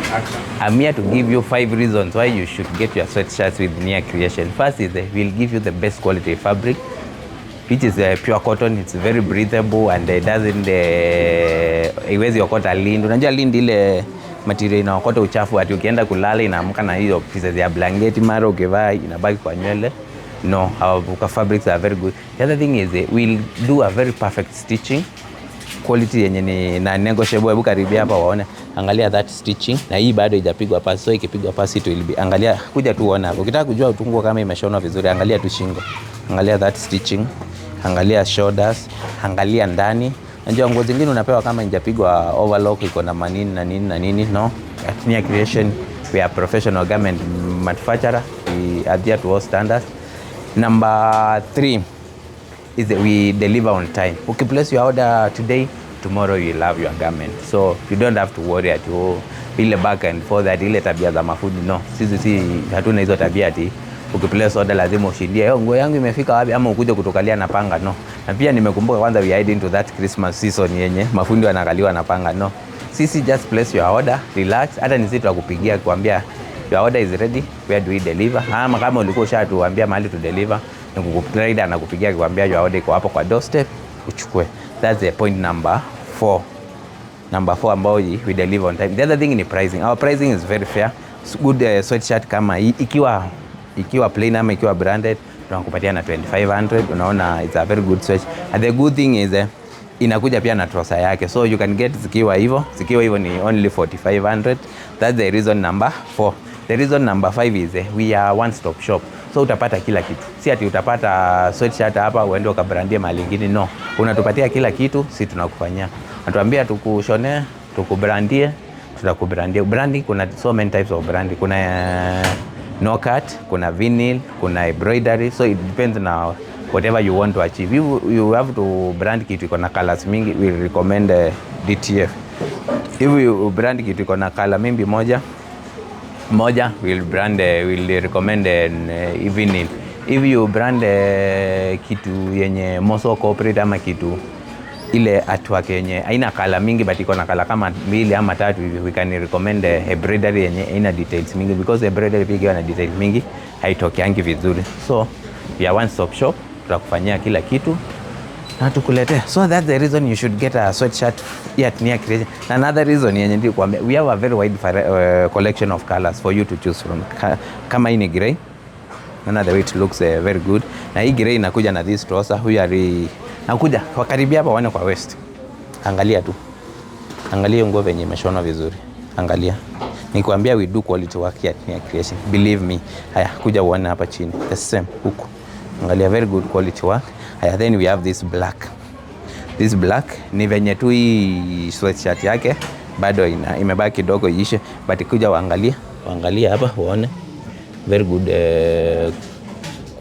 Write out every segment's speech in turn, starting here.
I'm here to give you 5 reasons why you should get your sweatshirts with Nia Creation. First is we'll give you the best quality fabric, which is pure cotton. It's very breathable and it doesn't iwezi okota lint. Unajua lint ile material inaokota uchafu ati ukienda kulala inaamka na hiyo pieces ya blanketi mara ukivaa inabaki kwa nywele. No, our fabrics are very good. The other thing is we'll do a very perfect stitching. Quality yenye ni na negotiable. Hebu karibia hapa waone. Angalia that stitching. Na hii bado haijapigwa pasi. So ikipigwa pasi it will be. Angalia kuja tu uone hapo. Ukitaka kujua utungo kama imeshonwa vizuri, angalia tu shingo. Angalia that stitching. Angalia shoulders. Angalia ndani. Unajua nguo zingine unapewa kama haijapigwa overlock iko na manini na nini na nini. No. At Nia Creation we are professional garment manufacturer. We adhere to all standards. Number 3 is that we deliver on time. Okay, place your order today, tomorrow you'll have your garment. So you don't have to worry at all. Ile back and forth that ile tabia za mafundi. No, sisi hatuna hizo tabia ati ukiplace order lazima ushindie. Nguo yangu imefika wapi ama ukuje kutokalia na panga. No. Na pia nimekumbuka kwanza we head into that Christmas season yenye mafundi wanakaliwa na panga. No. Sisi just place your order, relax. Hata ni sisi tutakupigia kuambia your order is ready, where do we deliver? Ama kama ulikuwa ushatuambia mahali to deliver, nikukutrader anakupigia kuambia your order iko hapo kwa doorstep, uchukue. That's the point number 4. Number 4 ambao we deliver on time. The other thing ni pricing. Our pricing is very fair. Good sweatshirt kama ikiwa plain ama ikiwa branded, tunakupatia na 2500. Unaona it's a very good sweat. And the good thing is inakuja pia na trouser yake. So you can get zikiwa hivyo ni only 4500. That's the reason number 4. The reason number 5 is we are one stop shop. So utapata kila kitu. Si ati utapata sweatshirt hapa uende ukabrandie mahali nyingine. No. Unatupatia kila kitu, si tunakufanyia. Natuambia tukushonee, tukubrandie, tutakubrandia. Branding kuna so many types of branding. Kuna no cut, kuna vinyl, kuna embroidery. So it depends na whatever you want to achieve. You have to brand kitu iko na colors mingi, we recommend DTF. If you brand kitu iko na color maybe moja we'll recommend vinyl. If you brand kitu yenye moso corporate ama kitu ile artwork yenye haina color mingi but iko na color kama 2 ama 3, we can recommend embroidery yenye haina details mingi, because embroidery pia ina details mingi haitokeangi vizuri. So we are one stop shop, tutakufanyia kila kitu na tukuletee. So that's the reason you should get a sweatshirt here at Nia Creation. Another reason yenye ndio kuambia, we have a very wide collection of colors for you to choose from. Kama hii ni grey, the way it looks very good. Na hii grey inakuja na this trouser. Nakuja wakaribia hapa waone kwa waist. Angalia tu. Angalia nguo venye imeshonwa vizuri. Angalia. Nikwambia we do quality work here at Nia Creation. Believe me. Haya, kuja uone hapa chini. The same huko. Angalia very good quality work. Haya, then we have this black. This black ni venye tu hii sweatshirt yake bado imebaki kidogo iishe, but kuja waangalia hapa uone very good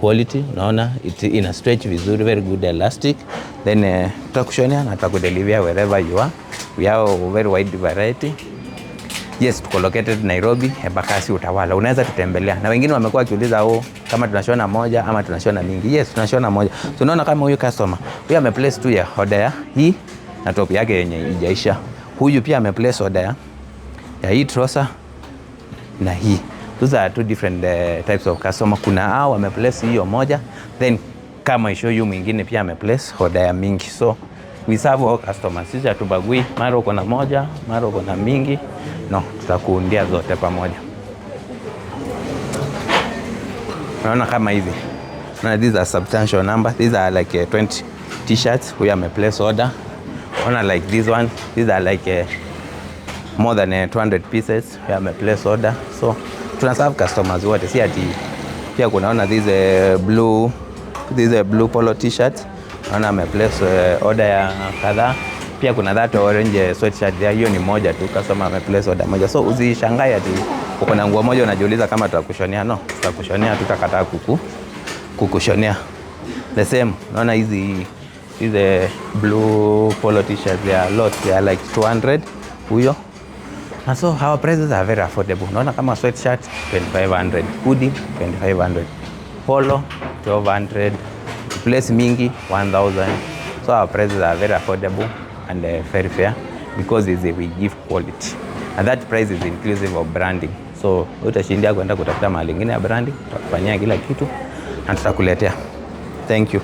quality. Unaona ina stretch vizuri, very good elastic. Then tutakushonea na tutakudeliver wherever you are. We have a very wide variety. Yes, tuko located Nairobi, Embakasi, Utawala. Unaweza tutembelea. Na wengine wamekuwa wakiuliza kama tunashona moja ama tunashona mingi. Yes, tunashona moja. So unaona kama huyu customer, huyu ameplace tu ya order ya hii na top yake yenye ijaisha. Huyu pia ameplace order ya hii trouser na hii. Those are two different types of customer. Kuna hao wameplace hiyo moja, then kama isho yu mwingine pia ameplace order ya mingi. So we serve all customers. Sisi hatubagui, mara uko na moja, mara uko na mingi. No, tutakuundia zote pamoja. Unaona kama hivi. Unaona these are substantial number. These are like 20 t-shirts. We have place order. Unaona like this one. These are like more than 200 pieces. We have place order. So tunaserve customers wote. Si ati pia kunaona these blue polo t-shirts. Unaona place order ya kadhaa. Pia kuna that orange sweatshirt there, hiyo ni moja tu, customer place order moja. So usishangae ati uko na nguo moja unajiuliza kama tutakushonea. No, tutakushonea, tutakataa kukushonea. The same, unaona hizi blue polo t-shirts, they are lot, they are like 200 huyo. And so our prices are very affordable. Unaona kama sweatshirt 2500, hoodie 2500, polo 1200, place mingi 1000. So our prices are very affordable and very fair, because we give quality. and that price is inclusive of branding. So utashindia kwenda kutafuta mahali ingine ya branding, tutakufanyia kila kitu na tutakuletea. Thank you.